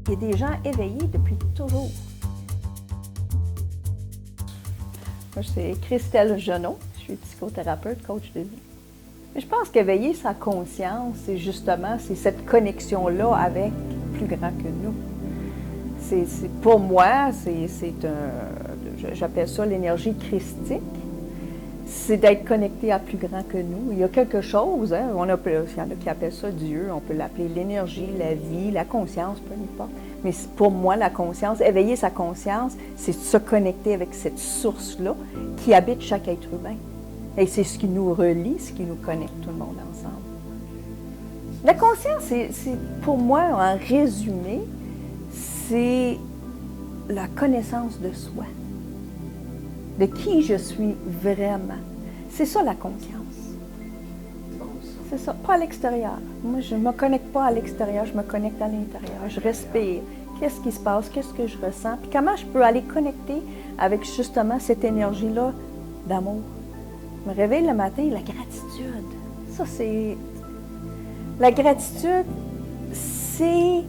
Il y a des gens éveillés depuis toujours. Moi, c'est Christelle Genot, je suis psychothérapeute, coach de vie. Mais je pense qu'éveiller sa conscience, c'est justement cette connexion-là avec plus grand que nous. Pour moi, j'appelle ça l'énergie christique. C'est d'être connecté à plus grand que nous. Il y a quelque chose, hein, il y en a qui appellent ça Dieu, on peut l'appeler l'énergie, la vie, la conscience, peu importe. Mais pour moi, la conscience, éveiller sa conscience, c'est se connecter avec cette source-là qui habite chaque être humain. Et c'est ce qui nous relie, ce qui nous connecte tout le monde ensemble. La conscience, c'est pour moi, en résumé, c'est la connaissance de soi, de qui je suis vraiment. C'est ça la conscience. C'est ça, pas à l'extérieur. Moi, je ne me connecte pas à l'extérieur, je me connecte à l'intérieur. Je respire. Qu'est-ce qui se passe? Qu'est-ce que je ressens? Puis comment je peux aller connecter avec justement cette énergie-là d'amour? Je me réveille le matin, la gratitude. Ça, c'est... La gratitude, c'est...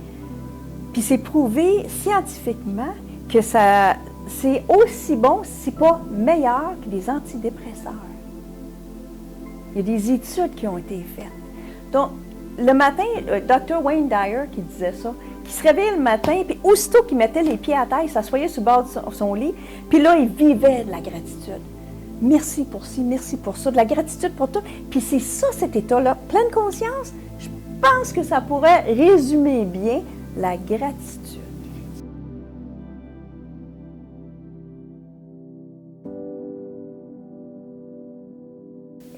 Puis c'est prouvé scientifiquement que c'est aussi bon, si pas meilleur, que les antidépresseurs. Il y a des études qui ont été faites. Donc, le matin, le Dr. Wayne Dyer qui disait ça, qui se réveillait le matin, puis aussitôt qu'il mettait les pieds à terre, il s'assoyait sur le bord de son lit, puis là, il vivait de la gratitude. Merci pour ci, merci pour ça, de la gratitude pour tout. Puis c'est ça, cet état-là, pleine conscience, je pense que ça pourrait résumer bien la gratitude.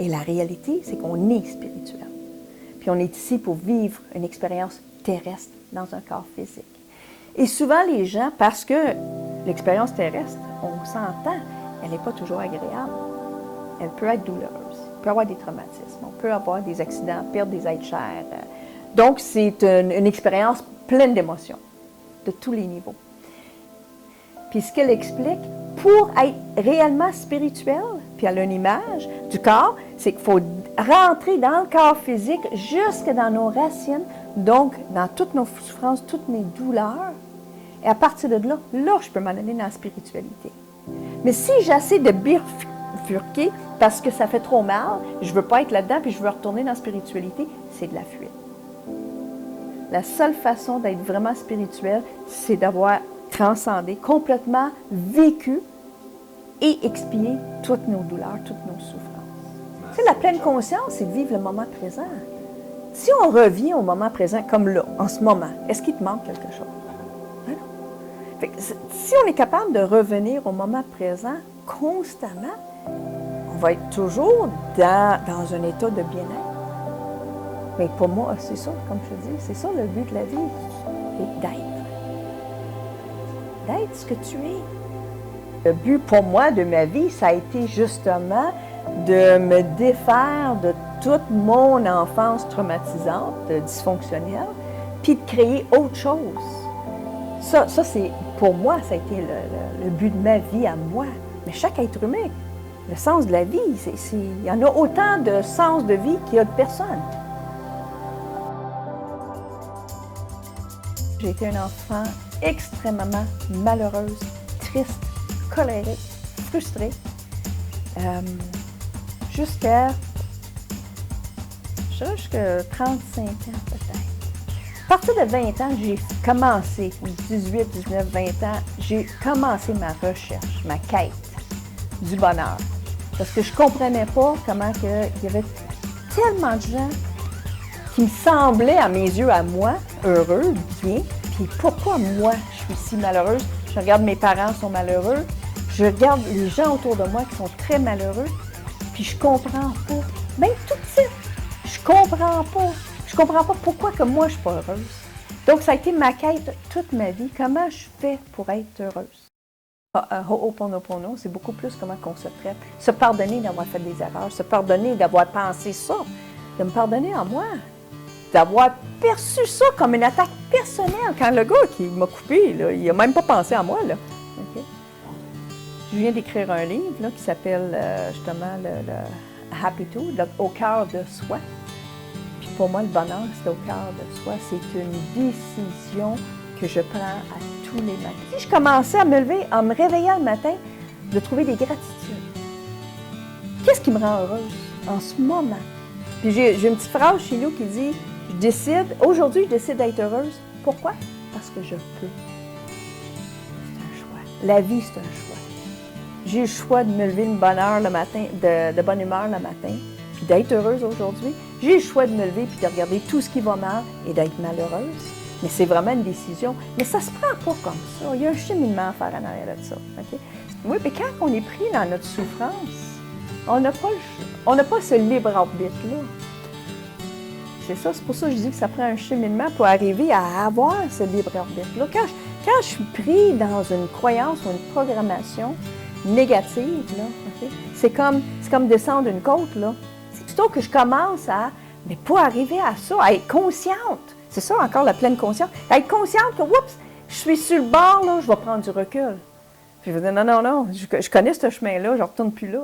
Et la réalité, c'est qu'on est spirituel. Puis on est ici pour vivre une expérience terrestre dans un corps physique. Et souvent, les gens, parce que l'expérience terrestre, on s'entend, elle n'est pas toujours agréable. Elle peut être douloureuse. Il peut y avoir des traumatismes. On peut avoir des accidents, perdre des êtres chers. Donc, c'est une expérience pleine d'émotions, de tous les niveaux. Puis ce qu'elle explique, pour être réellement spirituel, puis elle a une image du corps, c'est qu'il faut rentrer dans le corps physique jusque dans nos racines, donc dans toutes nos souffrances, toutes nos douleurs. Et à partir de là, je peux m'en aller dans la spiritualité. Mais si j'essaie de bifurquer parce que ça fait trop mal, je ne veux pas être là-dedans, puis je veux retourner dans la spiritualité, c'est de la fuite. La seule façon d'être vraiment spirituel, c'est d'avoir transcendé, complètement vécu et expié toutes nos douleurs, toutes nos souffrances. Tu sais, la pleine conscience, c'est de vivre le moment présent. Si on revient au moment présent, comme là, en ce moment, est-ce qu'il te manque quelque chose? Hein? Fait que, si on est capable de revenir au moment présent constamment, on va être toujours dans un état de bien-être. Mais pour moi, c'est ça, comme je te dis, c'est ça le but de la vie, c'est d'être. D'être ce que tu es. Le but pour moi de ma vie, ça a été justement de me défaire de toute mon enfance traumatisante, dysfonctionnelle, puis de créer autre chose. Ça c'est, pour moi, ça a été le but de ma vie à moi. Mais chaque être humain, le sens de la vie, il y en a autant de sens de vie qu'il y a de personnes. J'ai été un enfant extrêmement malheureuse, triste, colérique, frustrée, jusqu'à 35 ans peut-être. À partir de 20 ans, j'ai commencé, 18, 19, 20 ans, j'ai commencé ma recherche, ma quête du bonheur. Parce que je ne comprenais pas comment il y avait tellement de gens qui me semblaient, à mes yeux, à moi, heureux, bien. Puis pourquoi moi, je suis si malheureuse? Je regarde mes parents sont malheureux. Je regarde les gens autour de moi qui sont très malheureux. Puis je comprends pas. Même tout petit, je comprends pas. Je comprends pas pourquoi que moi, je suis pas heureuse. Donc, ça a été ma quête toute ma vie. Comment je fais pour être heureuse? Ho'oponopono, c'est beaucoup plus comment on se traite. Se pardonner d'avoir fait des erreurs, se pardonner d'avoir pensé ça, de me pardonner à moi, d'avoir perçu ça comme une attaque personnelle. Quand le gars qui m'a coupé, là, il n'a même pas pensé à moi. Là. Okay? Je viens d'écrire un livre là, qui s'appelle justement le Happy To, au cœur de soi. Puis pour moi, le bonheur, c'est au cœur de soi. C'est une décision que je prends à tous les matins. Si je commençais à me lever, en me réveillant le matin, de trouver des gratitudes. Qu'est-ce qui me rend heureuse en ce moment? Puis j'ai une petite phrase chez nous qui dit, aujourd'hui, je décide d'être heureuse. Pourquoi? Parce que je peux. C'est un choix. La vie, c'est un choix. J'ai le choix de me lever de bonne heure le matin, de bonne humeur le matin, puis d'être heureuse aujourd'hui. J'ai le choix de me lever puis de regarder tout ce qui va mal et d'être malheureuse. Mais c'est vraiment une décision. Mais ça se prend pas comme ça. Il y a un cheminement à faire en arrière de ça. Okay? Oui, mais quand on est pris dans notre souffrance, on n'a pas ce libre arbitre-là. C'est ça, c'est pour ça que je dis que ça prend un cheminement pour arriver à avoir ce libre arbitre-là. Quand je suis pris dans une croyance ou une programmation négative, là, okay, c'est comme descendre une côte, là. C'est plutôt que je commence mais pour arriver à ça, à être consciente. C'est ça encore la pleine conscience. À être consciente que, oups, je suis sur le bord, là, je vais prendre du recul. Puis je vais dire, non, je connais ce chemin-là, je ne retourne plus là.